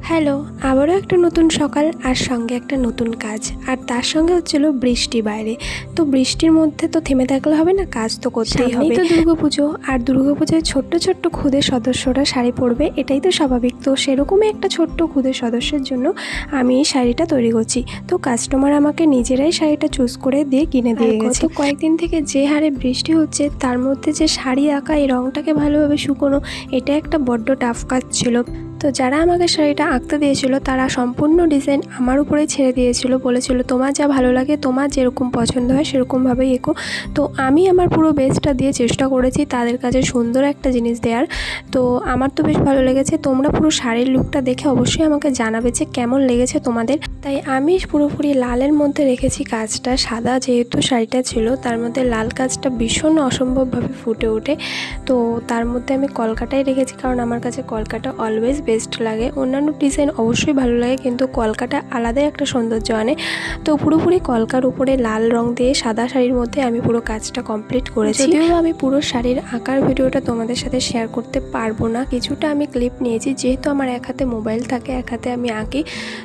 Hello, আবারও একটা নতুন সকাল আর সঙ্গে একটা নতুন কাজ, আর তার সঙ্গে হচ্ছিল বৃষ্টি বাইরে। তো বৃষ্টির মধ্যে তো থেমে থাকলে হবে না, কাজ তো করতেই হবে। তো দুর্গাপুজো, আর দুর্গাপুজোয় ছোট্ট ছোট্ট খুদে সদস্যরা শাড়ি পরবে, এটাই তো স্বাভাবিক। তো সেরকমই একটা ছোট্ট খুদে সদস্যের জন্য আমি এই শাড়িটা তৈরি করছি। তো কাস্টমার আমাকে নিজেরাই শাড়িটা চুজ করে দিয়ে কিনে দিয়ে গেছে। তো কয়েকদিন থেকে যে হারে বৃষ্টি হচ্ছে, তার মধ্যে যে শাড়ি আঁকা, এই রঙটাকে ভালোভাবে শুকোনো, এটা একটা বড্ড টাফ কাজ ছিল। তো যারা আমাকে শাড়িটা আঁকতে দিয়েছিল, তারা সম্পূর্ণ ডিজাইন আমার উপরেই ছেড়ে দিয়েছিল, বলেছিল তোমার যা ভালো লাগে, তোমার যেরকম পছন্দ হয় সেরকমভাবেই এঁকো। তো আমি আমার পুরো বেস্টটা দিয়ে চেষ্টা করেছি তাদের কাছে সুন্দর একটা জিনিস দেওয়ার। তো আমার তো বেশ ভালো লেগেছে। তোমরা পুরো শাড়ির লুকটা দেখে অবশ্যই আমাকে জানাবে যে কেমন লেগেছে তোমাদের। তাই আমি পুরোপুরি লালের মধ্যে রেখেছি কাজটা। সাদা যেহেতু শাড়িটা ছিল, তার মধ্যে লাল কাজটা ভীষণ অসম্ভবভাবে ফুটে ওঠে। তো তার মধ্যে আমি কলকাটাই রেখেছি, কারণ আমার কাছে কলকাটা অলওয়েজ বেস্ট লাগে। অন্যান্য ডিজাইন অবশ্যই ভালো লাগে, কিন্তু কলকাটা আলাদাই একটা সৌন্দর্য আনে। তো পুরোপুরি কলকার উপরে লাল রং দিয়ে সাদা শাড়ির মধ্যে আমি পুরো কাজটা কমপ্লিট করেছি। যদিও আমি পুরো শাড়ির আঁকার ভিডিওটা তোমাদের সাথে শেয়ার করতে পারবো না, কিছুটা আমি ক্লিপ নিয়েছি, যেহেতু আমার এক হাতে মোবাইল থাকে, এক হাতে আমি আঁকি,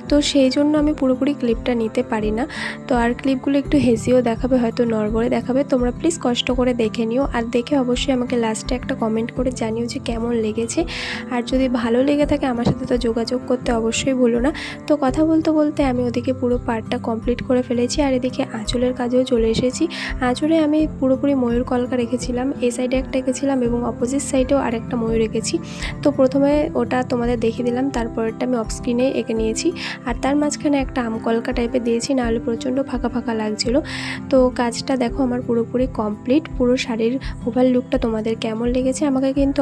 তো সেই জন্য আমি পুরোপুরি ক্লিপটা নিতে পারি না। তো আর ক্লিপগুলো একটু হেজিও দেখাবে, হয়তো নড়বড়ে দেখাবে। তোমরা প্লিজ কষ্ট করে দেখে নিও, আর দেখে অবশ্যই আমাকে লাস্টে একটা কমেন্ট করে জানিও যে কেমন লেগেছে। আর যদি ভালো লেগে থাকে আমার সাথে তো যোগাযোগ করতে অবশ্যই ভুলো না। তো কথা বলতে বলতে আমি ওদিকে পুরো পার্টটা কমপ্লিট করে ফেলেছি, আর এদিকে আঁচলের কাজেও চলে এসেছি। আঁচলে আমি পুরোপুরি ময়ূর কলকা রেখেছিলাম, এই সাইডে একটা রেখেছিলাম এবং অপোজিট সাইডেও আরেকটা ময়ূর রেখেছি। তো প্রথমে ওটা তোমাদের দেখিয়ে দিলাম, তারপরটা আমি অফ স্ক্রিনে এঁকে নিয়েছি। আর তার মাঝখানে একটা আম কলকা টাইপের দিয়েছি, নাহলে প্রচণ্ড ফাঁকা ফাঁকা লাগছিল। তো কাজটা দেখো আমার পুরোপুরি কমপ্লিট। পুরো শাড়ির ওভার লুকটা তোমাদের কেমন লেগেছে আমাকে কিন্তু